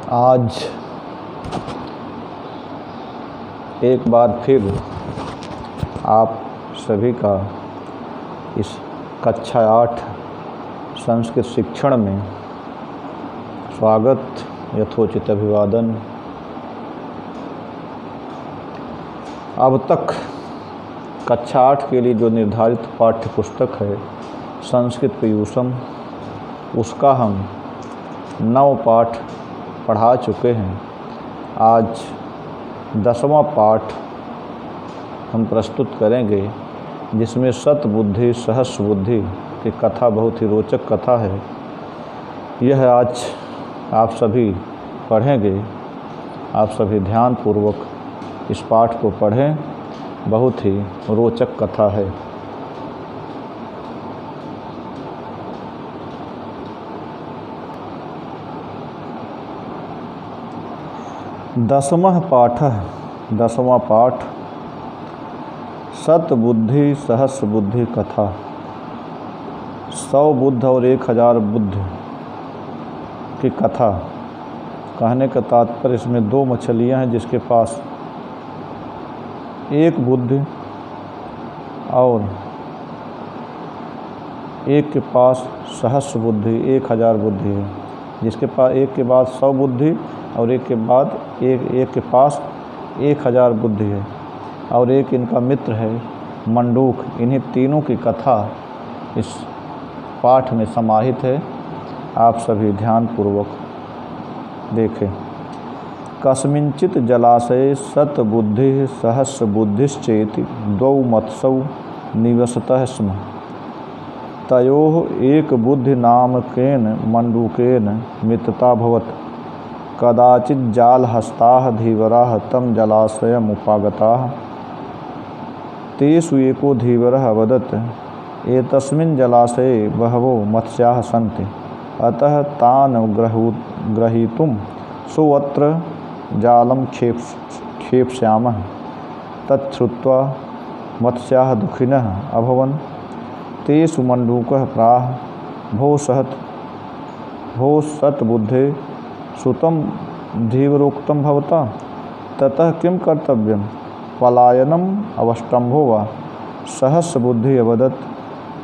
आज एक बार फिर आप सभी का इस कक्षा 8 संस्कृत शिक्षण में स्वागत, यथोचित अभिवादन। अब तक कक्षा 8 के लिए जो निर्धारित पाठ्य पुस्तक है संस्कृत पीयूषम, उसका हम 9 पाठ पढ़ा चुके हैं। आज 10वां पाठ हम प्रस्तुत करेंगे, जिसमें सतबुद्धि सहस्र बुद्धि की कथा, बहुत ही रोचक कथा है। यह आज आप सभी पढ़ेंगे। आप सभी ध्यानपूर्वक इस पाठ को पढ़ें, बहुत ही रोचक कथा है। दसवां पाठ सतबुद्धि सहस्र बुद्धि कथा। 100 बुद्ध और 1000 बुद्ध की कथा। कहने का तात्पर्य, इसमें 2 मछलियां हैं जिसके पास एक बुद्धि और एक के पास सहस्र बुद्धि 1000 बुद्धि है। जिसके पास एक के बाद 100 बुद्धि और एक के बाद एक के पास 1000 बुद्धि है, और एक इनका मित्र है मंडूक। इन्हीं तीनों की कथा इस पाठ में समाहित है। आप सभी ध्यानपूर्वक देखें। कस्मिंचित जलाशये सतबुद्धि सहस्र बुद्धिश्चेति 2 मत्स्यौ निवसतः स्म। तयोः एक बुद्धि नामकेन मंडूकेन मित्रता भवत्। कदाचित् जालहस्ताः धीवराः तं जलाशयमुपागताः। तेषु एको धीवरः अवदत्, एतस्मिन् जलाशये बहवो मत्स्याः सन्ति, अतः तान् ग्रहीतुं सोऽत्र जालं क्षेप्स्यामः। तच्छ्रुत्वा मत्स्याः दुःखिनः अभवन्। तेषु मण्डूकः प्राह, भो सत्बुद्धे सुतं धीवरोक्तं भवता, ततः किं कर्तव्यं? पलायनम् अवष्टम्भो वा? सहस्र बुद्धि अवदत्,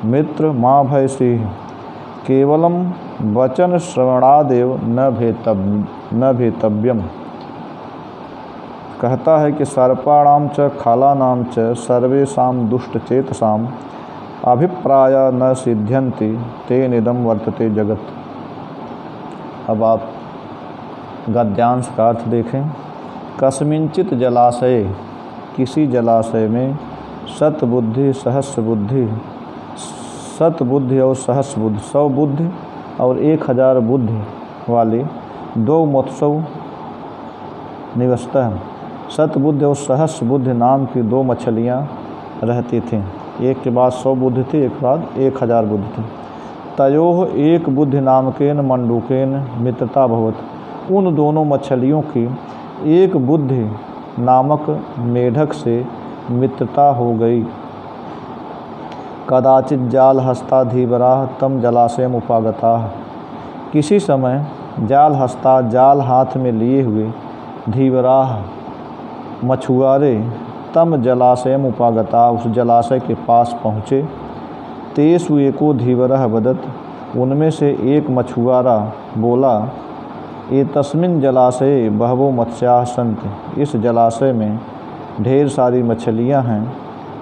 मित्र मा भयसीः, केवलं वचन श्रवणादेव न भेतव्यम्। कहता है कि सर्पाणां च खलानां च सर्वेषां दुष्टचेतसां अभिप्राया न सिद्ध्यन्ति, तेनेदं वर्तते जगत्। अब आप गद्यांश का अर्थ देखें। कस्मिंचित जलाशय, किसी जलाशय में, सतबुद्धि सहस्र बुद्धि, सतबुद्धि और सहस्र बुद्धि, 100 बुद्धि और 1000 बुद्धि वाले 2 मत्स्यौ निवसतः। सतबुद्धि और सहस्र बुद्धि नाम की 2 मछलियाँ रहती थीं। एक के बाद 100 बुद्धि थी, एक के बाद 1000 बुद्धि थी। तयोः एक बुद्धि नामकेन मंडूकेन मित्रता भवत्। उन दोनों मछलियों की एक बुद्धि नामक मेढक से मित्रता हो गई। कदाचित् जाल हस्ता धीवराः तम जलाशयम उपागताः। किसी समय जाल हस्ता, जाल हाथ में लिए हुए, धीवराः मछुआरे, तम जलाशयम उपागता, उस जलाशय के पास पहुँचे। तेषु एको धीवरः वदत्, उनमें से एक मछुआरा बोला, एतस्मिन् जलाशये बहवो मत्स्याः सन्ति, इस जलाशय में ढेर सारी मछलियां हैं,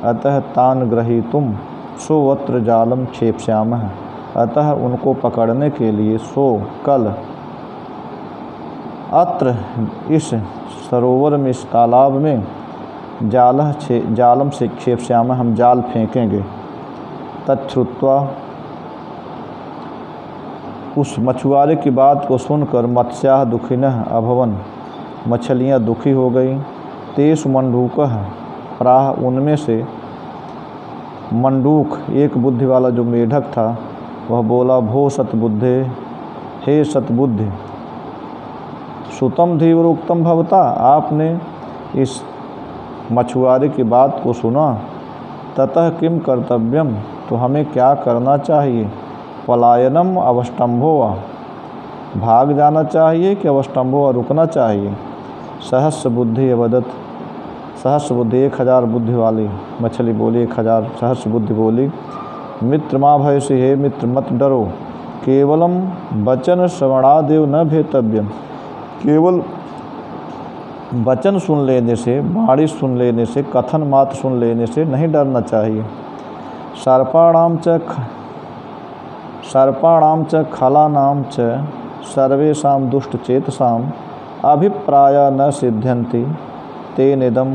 अतः तान् ग्रहीतुं सोऽत्र जालं क्षेप्स्यामः, अतः उनको पकड़ने के लिए सो कल अत्र इस सरोवर में, इस तालाब में जालम से क्षेप्स्यामः, हम जाल फेंकेंगे। तच्छ्रुत्वा, उस मछुआरे की बात को सुनकर मत्स्याः दुःखिनः अभवन्, मछलियाँ दुखी हो गई। तेषु मंडूकः प्राह, उनमें से मंडूक, एक बुद्धि वाला जो मेढक था, वह बोला, भो सतबुद्धे, हे सतबुद्धि, सुतम धीवरोक्तम भवता, आपने इस मछुआरे की बात को सुना। ततः किम कर्तव्यम, तो हमें क्या करना चाहिए? पलायनम अवष्टम्भो वा, भाग जाना चाहिए कि अवष्टम्भो और रुकना चाहिए। सहस्र बुद्धि अवदत, सहस्र बुद्धि 1000 बुद्धि वाली मछली बोली, 1000 सहस्र बुद्धि बोली। मित्र माँ भयसि, हे मित्र मत डरो, केवलम वचन श्रवणादेव न भेतव्यम, केवल वचन सुन लेने से, वाणी सुन लेने से, कथन मात्र सुन लेने से नहीं डरना चाहिए। सर्पाणाम च खलानाम च सर्वेषां दुष्टचेतसां अभिप्राया न सिद्ध्यन्ति तेनेदं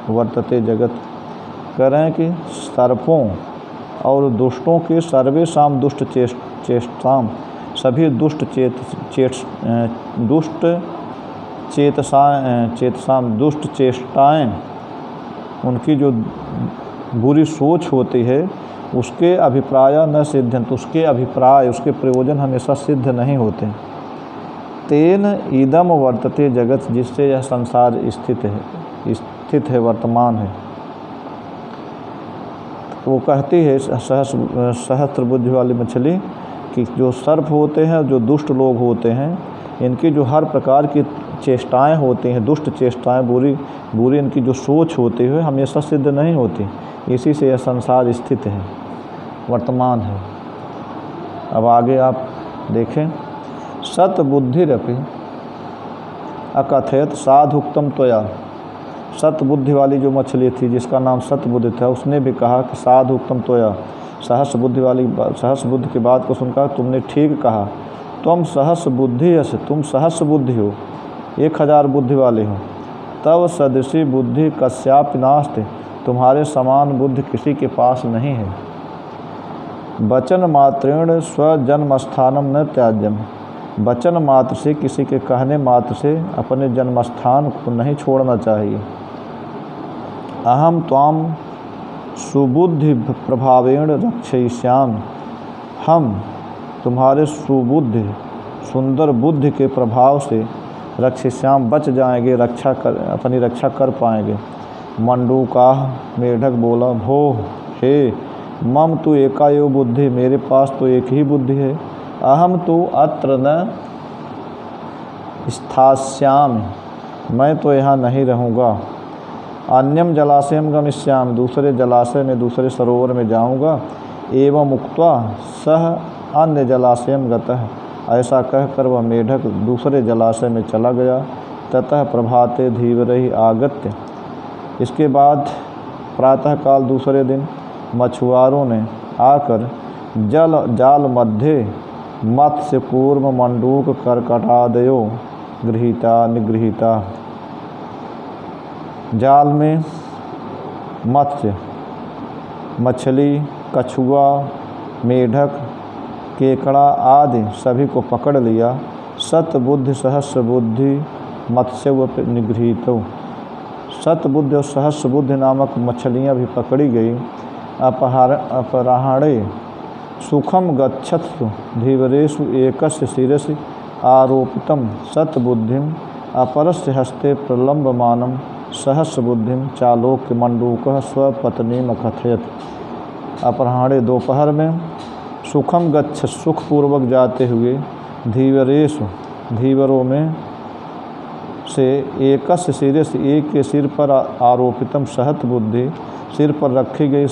वर्तते जगत। कह रहे हैं कि सर्पों और दुष्टों के सर्वेषां दुष्ट चेष्टां, सभी दुष्ट चेष्टाएं, उनकी जो बुरी सोच होती है उसके अभिप्राय न सिद्धंत, उसके अभिप्राय, उसके प्रयोजन हमेशा सिद्ध नहीं होते। तेन इदम वर्तते जगत, जिससे यह संसार स्थित है, वर्तमान है। वो कहती है सहस्त्र बुद्धि वाली मछली कि जो सर्प होते हैं, जो दुष्ट लोग होते हैं, इनकी जो हर प्रकार की चेष्टाएं होती हैं, दुष्ट चेष्टाएं, बुरी इनकी जो सोच होती है हमेशा सिद्ध नहीं होती। इसी से यह संसार स्थित है, वर्तमान है। अब आगे आप देखें, सतबुद्धिरपि अकथयत साधुक्तम त्वया। सतबुद्धि वाली जो मछली थी, जिसका नाम सतबुद्धि था, उसने भी कहा कि साधुक्तम त्वया, सहस्र बुद्धि की बात को सुनकर तुमने ठीक कहा। तुम सहस्र बुद्धि यश, तुम सहस्र बुद्धि हो, 1000 बुद्धि वाले हो। तब सदृशी बुद्धि कस्यापि नास्ति, तुम्हारे समान बुद्धि किसी के पास नहीं है। वचन मात्रेण स्वजन्मस्थानम न त्याज्यम, वचन मात्र से, किसी के कहने मात्र से अपने जन्मस्थान को नहीं छोड़ना चाहिए। अहम त्वाम सुबुद्धि प्रभावेण रक्षयिष्यामि, हम तुम्हारे सुबुद्धि, सुंदर बुद्धि के प्रभाव से रक्षयिष्यामि, बच जाएंगे, अपनी रक्षा कर पाएंगे। मंडूकाः, मेढक बोला, भो हे मम तु एका एव बुद्धि, मेरे पास तो एक ही बुद्धि है। अहम तो अत्र न स्थास्यामि, मैं तो यहाँ नहीं रहूँगा। अन्यम जलाशयम गमिष्यामि, दूसरे जलाशय में, दूसरे सरोवर में जाऊँगा। एवं उक्त्वा सह अन्य जलाशयम गतः, ऐसा कहकर वह मेढक दूसरे जलाशय में चला गया। ततः प्रभाते धीवरहि आगत्य, इसके बाद प्रातःकाल दूसरे दिन मछुआरों ने आकर जाल मध्य मत्स्य कूर्म मंडूक कर्कटादयो निगृहीता, जाल में मत्स्य, मछली, कछुआ, मेढक, केकड़ा आदि सभी को पकड़ लिया। सतबुद्धि सहस्र बुद्धि मत्स्य निगृहीतो, सतबुद्धि और सहस्र बुद्धि नामक मछलियाँ भी पकड़ी गई। अपराह्णे सुखम गच्छत्सु धीवरेषु एकस्य शिरसि आरोपितं सतबुद्धिम अपरस्य हस्ते प्रलम्बमानं सहस्रबुद्धिम चालोक्य मंडूकः स्वपत्नीम अकथयत। अपराह्णे, दोपहर में, सुखम गच्छ, सुखपूर्वक जाते हुए, धीवरेषु, धीवरों में से, एकस्य शिरसि, एक के सिर पर आरोपितम सहत बुद्धि, सिर पर रखी गई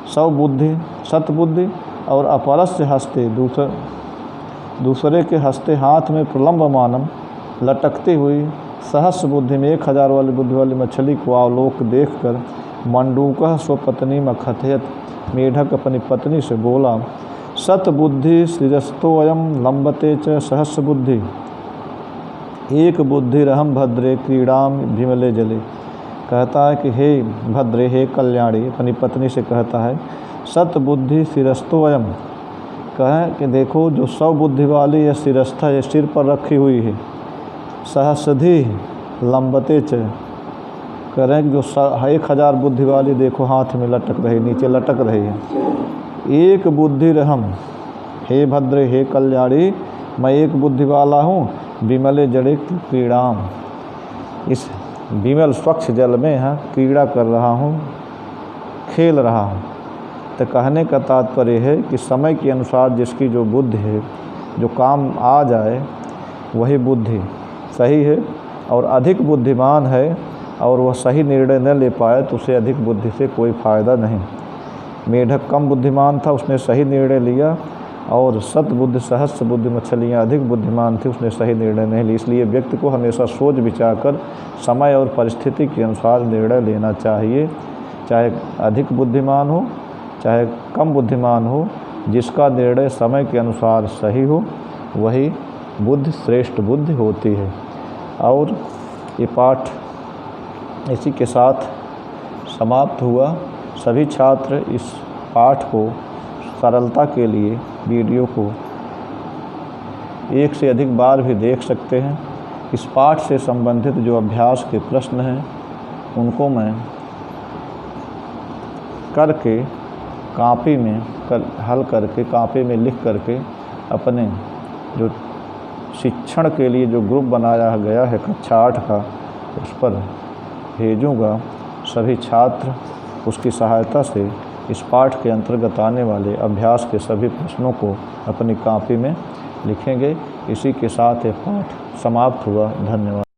सौबुद्धि, सतबुद्धि, और अपरस्य हस्ते, दूसरे के हस्ते, हाथ में प्रलम्बमानम, लटकती हुई सहस्र बुद्धि में 1000 वाली बुद्धि वाली मछली को आलोक देखकर मंडूकः स्वपत्नी मखथयत, मेढक अपनी पत्नी से बोला, सतबुद्धि शिरस्तोऽयं लंबते च सहस्र बुद्धि, एक बुद्धि रहम भद्रे क्रीड़ाम विमले जले। कहता है कि हे भद्रे, हे कल्याणी, अपनी पत्नी से कहता है, सतबुद्धि शिरस्तोऽयं, कहें कि देखो जो सौ बुद्धि वाली यह शिरस्थ है, सिर पर रखी हुई है। सहस्रधि लंबते च, कह रहे हैं कि जो 1000 बुद्धि वाली देखो हाथ में लटक रही, नीचे लटक रही है। एक बुद्धि रहम, हे भद्रे, हे कल्याणी, मैं एक बुद्धि वाला हूँ। विमले जड़े क्रीड़ाम, इस विमल स्वच्छ जल में यहाँ क्रीड़ा कर रहा हूँ, खेल रहा हूँ। तो कहने का तात्पर्य है कि समय के अनुसार जिसकी जो बुद्धि है, जो काम आ जाए वही बुद्धि सही है, और अधिक बुद्धिमान है और वह सही निर्णय न ले पाए तो उसे अधिक बुद्धि से कोई फ़ायदा नहीं। मेढक कम बुद्धिमान था, उसने सही निर्णय लिया, और सतबुद्धि सहस्त्र बुद्धि मछलियाँ अधिक बुद्धिमान थी, उसने सही निर्णय नहीं लिया। इसलिए व्यक्ति को हमेशा सोच विचार कर समय और परिस्थिति के अनुसार निर्णय लेना चाहिए, चाहे अधिक बुद्धिमान हो चाहे कम बुद्धिमान हो। जिसका निर्णय समय के अनुसार सही हो वही बुद्धि श्रेष्ठ बुद्धि होती है। और ये पाठ इसी के साथ समाप्त हुआ। सभी छात्र इस पाठ को सरलता के लिए वीडियो को एक से अधिक बार भी देख सकते हैं। इस पाठ से संबंधित जो अभ्यास के प्रश्न हैं उनको मैं करके कॉपी में हल करके कॉपी में लिख करके अपने जो शिक्षण के लिए जो ग्रुप बनाया गया है कक्षा 8 का उस पर भेजूँगा। सभी छात्र उसकी सहायता से इस पाठ के अंतर्गत आने वाले अभ्यास के सभी प्रश्नों को अपनी कॉपी में लिखेंगे। इसी के साथ ये पाठ समाप्त हुआ। धन्यवाद।